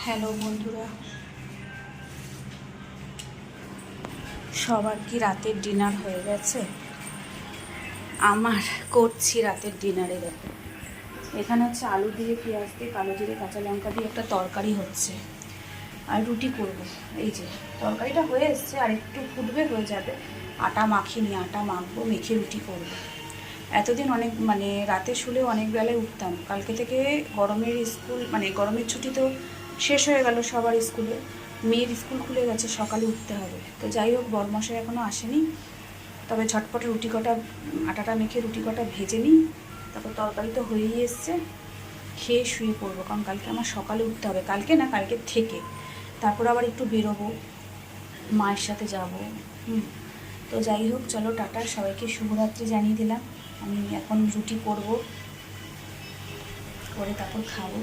Hello বন্ধুরা, সবার কি রাতের ডিনার হয়ে গেছে? আমার করছি রাতের ডিনারে। দেখো, এখানে হচ্ছে আলু দিয়ে, পেঁয়াজ দিয়ে, কালো জিরে, কাঁচা লঙ্কা দিয়ে একটা তরকারি হচ্ছে, আর রুটি করব। এই যে তরকারিটা হয়ে এসছে, আর একটু ফুটবে, হয়ে যাবে। আটা মাখিনি, আটা মাখবো, মেখে রুটি করব। এতদিন রাতে শুলেও অনেক বেলায় উঠতাম। কালকে থেকে গরমের স্কুল, গরমের ছুটি তো শেষ হয়ে গেল সবার স্কুলে। মেয়ের স্কুল খুলে গেছে, সকালে উঠতে হবে। তো যাই হোক, বরমশাই এখনও আসেনি। তবে ঝটপটে রুটি কটা, আটাটা মেখে রুটি কটা ভেজে নিই। তারপর তরকারি তো হয়েই এসছে, খেয়ে শুয়ে পড়বো। কারণ কালকে আমার সকালে উঠতে হবে। কালকে না, কালকে থেকে তারপর আবার একটু বেরোবো, মায়ের সাথে যাব। তো যাই হোক, চলো টাটা, সবাইকে শুভরাত্রি জানিয়ে দিলাম। আমি এখন রুটি করব, করে তারপর খাবো।